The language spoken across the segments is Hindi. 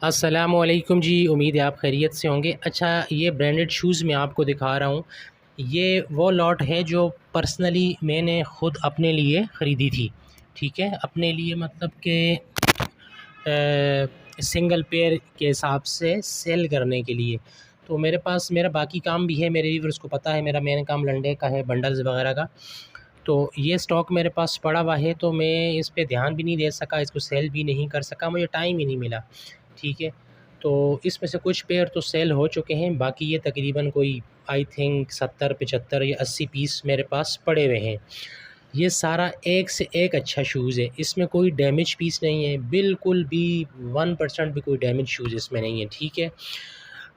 अस्सलामुअलैकुम जी, उम्मीद है आप खैरियत से होंगे। अच्छा, ये ब्रांडेड शूज़ मैं आपको दिखा रहा हूँ। ये वो लॉट है जो पर्सनली मैंने ख़ुद अपने लिए ख़रीदी थी। ठीक है, अपने लिए मतलब कि सिंगल पेयर के हिसाब से सेल करने के लिए। तो मेरे पास मेरा बाकी काम भी है, मेरे व्यूअर्स को पता है मेरा मेन काम लंडे का है, बंडल्स वगैरह का। तो ये स्टॉक मेरे पास पड़ा हुआ है, तो मैं इस पे ध्यान भी नहीं दे सका, इसको सेल भी नहीं कर सका, मुझे टाइम ही नहीं मिला। ठीक है, तो इसमें से कुछ पेयर तो सेल हो चुके हैं, बाकी ये तकरीबन कोई आई थिंक 70, 75 या 80 पीस मेरे पास पड़े हुए हैं। ये सारा एक से एक अच्छा शूज़ है, इसमें कोई डैमेज पीस नहीं है, बिल्कुल भी 1% भी कोई डैमेज शूज़ इसमें नहीं है। ठीक है,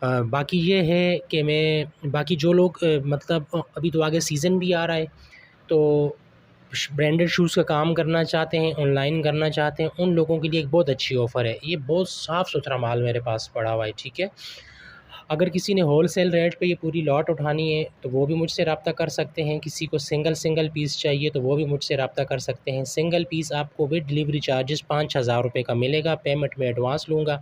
बाकी ये है कि मैं बाकी जो लोग मतलब अभी तो आगे सीज़न भी आ रहा है, तो ब्रांडेड शूज़ का काम करना चाहते हैं, ऑनलाइन करना चाहते हैं, उन लोगों के लिए एक बहुत अच्छी ऑफ़र है। ये बहुत साफ़-सुथरा माल मेरे पास पड़ा हुआ है। ठीक है, अगर किसी ने होलसेल रेट पे ये पूरी लॉट उठानी है, तो वो भी मुझसे रब्ता कर सकते हैं। किसी को सिंगल पीस चाहिए, तो वो भी मुझसे रब्ता कर सकते हैं। सिंगल पीस आपको विद डिलीवरी चार्जेस 5,000 रुपये का मिलेगा, पेमेंट मैं एडवांस लूँगा।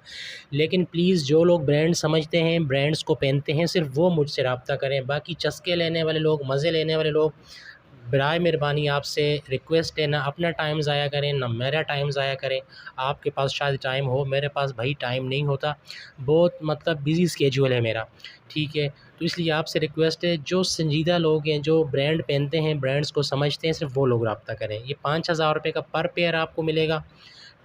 लेकिन प्लीज़ जो लोग ब्रांड समझते हैं, ब्रांड्स को पहनते हैं, सिर्फ़ वो मुझसे रब्ता करें। बाकी चस्के लेने वाले लोग, मज़े लेने वाले लोग, बराए मेहरबानी आपसे रिक्वेस्ट है, ना अपना टाइम ज़ाया करें, ना मेरा टाइम ज़ाया करें। आपके पास शायद टाइम हो, मेरे पास भाई टाइम नहीं होता, बहुत मतलब बिज़ी स्केड्यूल है मेरा। ठीक है, तो इसलिए आपसे रिक्वेस्ट है, जो संजीदा लोग हैं, जो ब्रांड पहनते हैं, ब्रांड्स को समझते हैं, सिर्फ़ वो लोग रब्ता करें। ये 5,000 रुपये का पर पेयर आपको मिलेगा।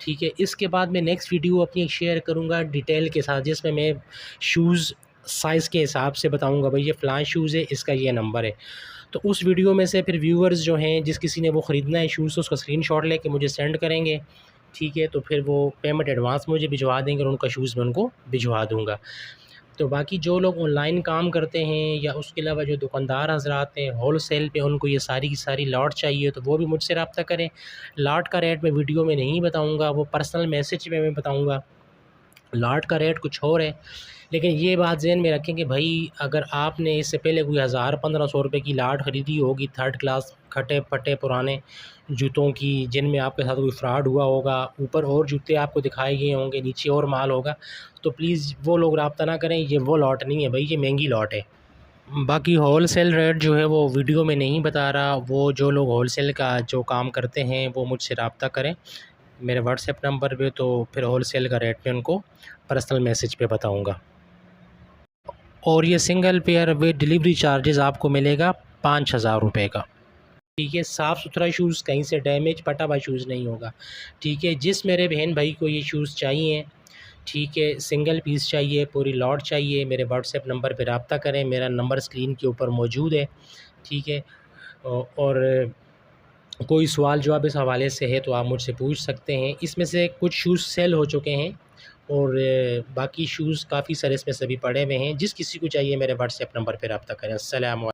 ठीक है, इसके बाद मैं नेक्स्ट वीडियो अपनी एक शेयर करूँगा डिटेल के साथ, जिसमें मैं शूज़ साइज़ के हिसाब से बताऊँगा, भाई ये फ़लाँ शूज़ है, इसका ये नंबर है। तो उस वीडियो में से फिर व्यूअर्स जो हैं, जिस किसी ने वो ख़रीदना है शूज़, उसका स्क्रीनशॉट लेके मुझे सेंड करेंगे। ठीक है, तो फिर वो पेमेंट एडवांस मुझे भिजवा देंगे और उनका शूज़ मैं उनको भिजवा दूँगा। तो बाकी जो लोग ऑनलाइन काम करते हैं या उसके अलावा जो दुकानदार हज़रात हैं होलसेल पे, उनको ये सारी की सारी लॉट चाहिए, तो वो भी मुझसे रब्ता करें। लॉट का रेट मैं वीडियो में नहीं बताऊँगा, वो पर्सनल मैसेज में मैं बताऊँगा। लॉट का रेट कुछ और है, लेकिन ये बात ज़हन में रखें कि भाई अगर आपने इससे पहले कोई 1000-1500 रुपये की लॉट ख़रीदी होगी, थर्ड क्लास फटे-फटे पुराने जूतों की, जिनमें आपके साथ कोई फ्रॉड हुआ होगा, ऊपर और जूते आपको दिखाए गए होंगे, नीचे और माल होगा, तो प्लीज़ वो लोग रब्ता ना करें, ये वो लॉट नहीं है भाई, ये महंगी लॉट है। बाकी होलसेल रेट जो है वो वीडियो में नहीं बता रहा, वो जो लोग होलसेल का जो काम करते हैं वो मुझसे रब्ता करें मेरे व्हाट्सएप नंबर पे, तो फिर होलसेल का रेट मैं उनको पर्सनल मैसेज पे बताऊँगा। और ये single pair with delivery charges आपको मिलेगा 5,000 रुपये का। ठीक है, साफ़ सुथरा शूज़, कहीं से डैमेज फटा हुआ शूज़ नहीं होगा। ठीक है, जिस मेरे बहन भाई को ये शूज़ चाहिए, ठीक है, सिंगल पीस चाहिए, पूरी लॉट चाहिए, मेरे व्हाट्सएप नंबर पे रब्ता करें, मेरा नंबर स्क्रीन के ऊपर मौजूद है। ठीक है, और कोई सवाल जवाब इस हवाले से है तो आप मुझसे पूछ सकते हैं। इसमें से कुछ शूज़ सेल हो चुके हैं और बाकी शूज़ काफ़ी सारे इसमें से अभी पड़े हुए हैं। जिस किसी को चाहिए मेरे व्हाट्सएप नंबर पे रब्ता करें। अस्सलाम वालेकुम।